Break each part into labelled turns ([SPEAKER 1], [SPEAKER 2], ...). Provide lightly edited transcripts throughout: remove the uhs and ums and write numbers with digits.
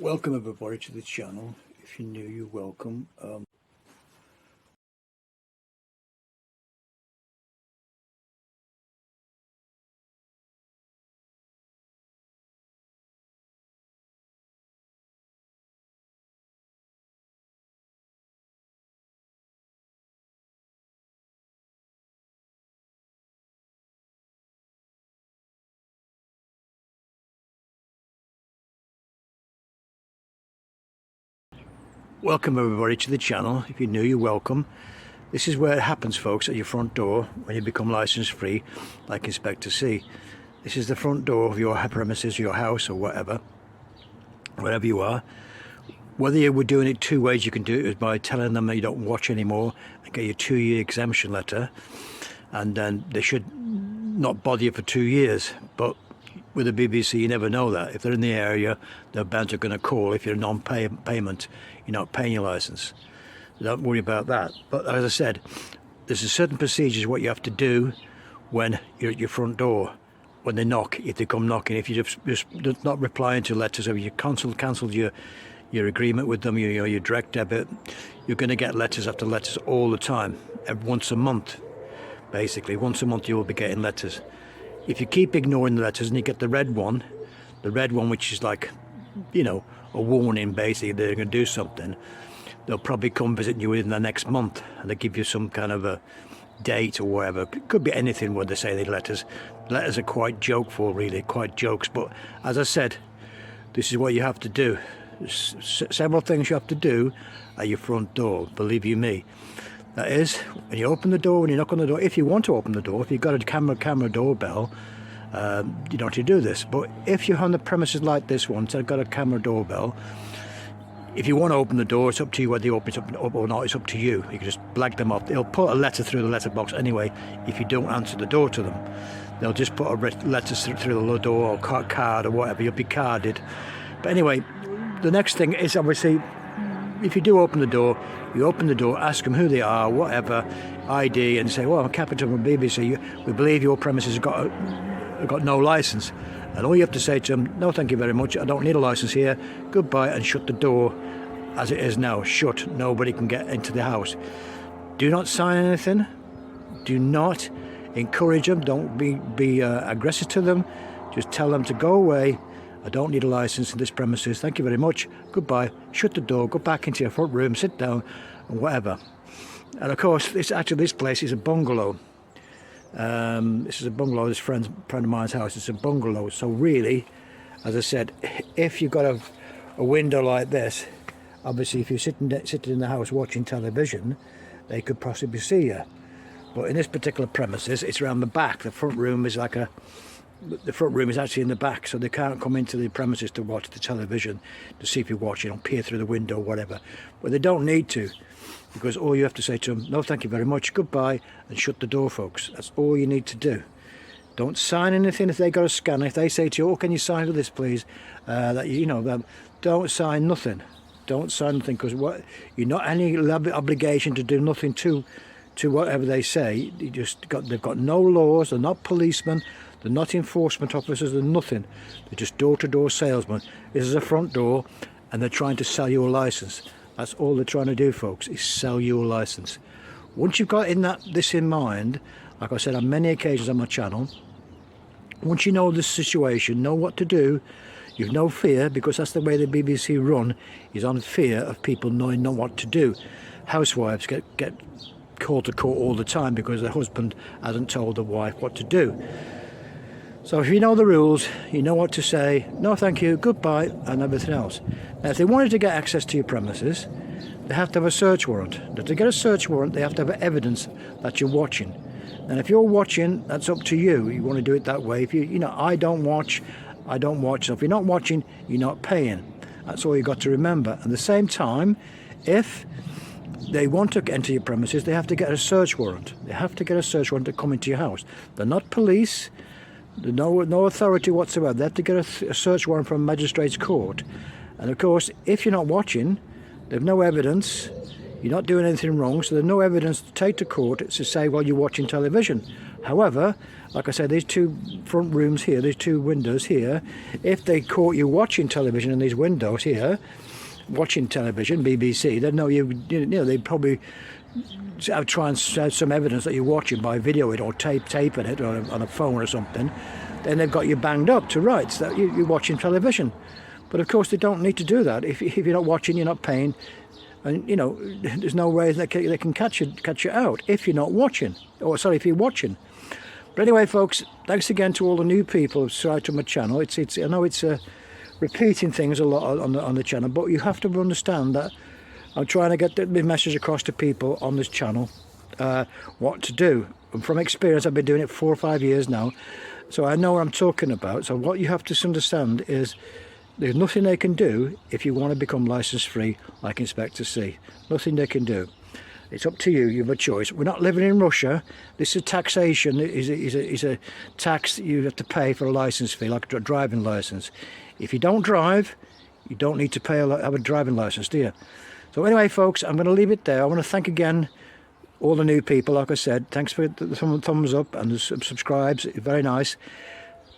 [SPEAKER 1] Welcome everybody to the channel. If you're new, you're welcome. Welcome everybody to the channel. If you're new, you're welcome. This is where it happens, folks, at your front door when you become license free, like Inspector C. This is the front door of your premises, your house, or whatever, wherever you are. Whether you were doing it two ways, you can do it is by telling them that you don't watch anymore and get your 2-year exemption letter, and then they should not bother you for 2 years. But with the BBC, you never know that. If they're in the area, they're bound to going to call if you're non-payment, you're not paying your licence. So don't worry about that. But as I said, there's a certain procedures what you have to do when you're at your front door, when they knock, if they come knocking. If you just not replying to letters, or you cancelled your agreement with them, your direct debit, you're going to get letters after letters all the time. Once a month, basically. Once a month you will be getting letters. If you keep ignoring the letters and you get the red one which is like, a warning, basically they're going to do something, they'll probably come visit you within the next month, and they give you some kind of a date or whatever. It could be anything when they say the letters. Letters are quite jokeful, really, quite jokes. But as I said, this is what you have to do. There's several things you have to do at your front door, believe you me. That is, when you open the door, when you knock on the door, if you want to open the door, if you've got a camera doorbell, you don't have to do this. But if you're on the premises like this one, so I've got a camera doorbell, if you want to open the door, it's up to you whether you open it up or not. It's up to you. You can just blag them off. They'll put a letter through the letterbox anyway if you don't answer the door to them. They'll just put a letter through the door or card or whatever. You'll be carded. But anyway, the next thing is obviously, if you do open the door, you open the door, ask them who they are, whatever, ID, and say, well, CAPITA from BBC, we believe your premises have got no licence. And all you have to say to them, no thank you very much, I don't need a licence here, goodbye, and shut the door as it is now. Shut, nobody can get into the house. Do not sign anything, do not encourage them, don't be aggressive to them, just tell them to go away. I don't need a licence in this premises, thank you very much, goodbye, shut the door, go back into your front room, sit down, and whatever. And of course, this place is a bungalow. This is a bungalow, this friend of mine's house, it's a bungalow. So really, as I said, if you've got a window like this, obviously if you're sitting in the house watching television, they could possibly see you. But in this particular premises, it's around the back. The front room is actually in the back, so they can't come into the premises to watch the television, to see if you're watching, or peer through the window or whatever. But they don't need to, because all you have to say to them, no thank you very much, goodbye, and shut the door, folks. That's all you need to do. Don't sign anything if they got a scanner. If they say to you, oh, can you sign to this please, don't sign nothing. Don't sign nothing, because you're not any obligation to do nothing to whatever they say. They've got no laws, they're not policemen, they're not enforcement officers, they're nothing. They're just door-to-door salesmen. This is a front door, and they're trying to sell you a licence. That's all they're trying to do, folks, is sell you a licence. Once you've got this in mind, like I said on many occasions on my channel, once you know this situation, know what to do, you've no fear, because that's the way the BBC run, is on fear of people knowing not what to do. Housewives get called to court all the time because their husband hasn't told the wife what to do. So if you know the rules, you know what to say, no thank you, goodbye, and everything else. Now if they wanted to get access to your premises, they have to have a search warrant. Now, to get a search warrant, they have to have evidence that you're watching. And if you're watching, that's up to you. You want to do it that way. If I don't watch. So if you're not watching, you're not paying. That's all you got to remember. At the same time, if they want to enter your premises, they have to get a search warrant. They have to get a search warrant to come into your house. They're not police. There's no authority whatsoever. They have to get a search warrant from a magistrate's court. And of course, if you're not watching, there's no evidence, you're not doing anything wrong, so there's no evidence to take to court to say, well, you're watching television. However, like I said, these two front rooms here, these two windows here, if they caught you watching television in these windows here, watching television, BBC, they'd know they'd probably try and have some evidence that you're watching by video it or taping it or on a phone or something. Then they've got you banged up to rights that you're watching television. But of course they don't need to do that. If you're not watching, you're not paying, and there's no way they can catch you out if you're not watching, or sorry, if you're watching. But anyway, folks, thanks again to all the new people who've subscribed to my channel. I know it's repeating things a lot on the channel, but you have to understand that I'm trying to get the message across to people on this channel what to do. And from experience, I've been doing it 4 or 5 years now, so I know what I'm talking about. So what you have to understand is there's nothing they can do if you want to become license free like Inspector C. Nothing they can do. It's up to you. You have a choice. We're not living in Russia. This is taxation. Is a tax that you have to pay for a license fee, like a driving license. If you don't drive, you don't need to have a driving license, do you? So anyway, folks, I'm going to leave it there. I want to thank again all the new people. Like I said, thanks for the thumbs up and the subscribes. It's very nice.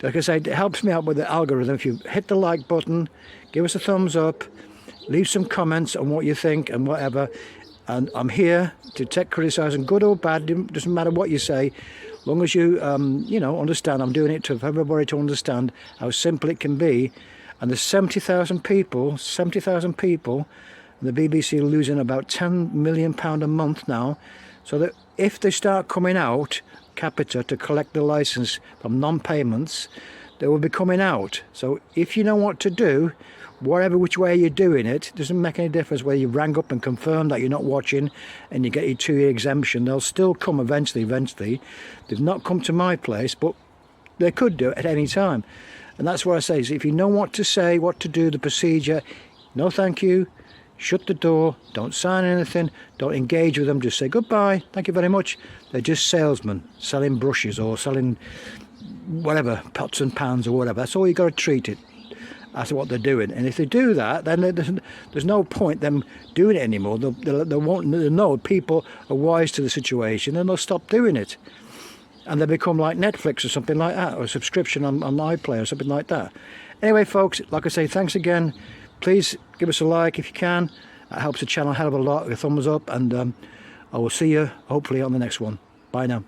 [SPEAKER 1] Like I said, it helps me out with the algorithm. If you hit the like button, give us a thumbs up, leave some comments on what you think and whatever. And I'm here to take criticism, good or bad. It doesn't matter what you say, as long as you understand. I'm doing it to everybody to understand how simple it can be. And there's 70,000 people, and the BBC are losing about £10 million a month now. So that if they start coming out, CAPITA, to collect the licence from non-payments, they will be coming out. So if you know what to do, which way you're doing it, doesn't make any difference whether you rang up and confirm that you're not watching and you get your 2-year exemption. They'll still come eventually. They've not come to my place, but they could do it at any time. And that's what I say, is if you know what to say, what to do, the procedure, no thank you, shut the door, don't sign anything, don't engage with them, just say goodbye, thank you very much. They're just salesmen selling brushes or selling whatever, pots and pans or whatever. That's all you got to treat it. That's what they're doing. And if they do that, then there's no point them doing it anymore. They'll know people are wise to the situation and they'll stop doing it. And they become like Netflix or something like that, or a subscription on iPlayer or something like that. Anyway, folks, like I say, thanks again. Please give us a like if you can. It helps the channel a hell of a lot. A thumbs up, and I will see you hopefully on the next one. Bye now.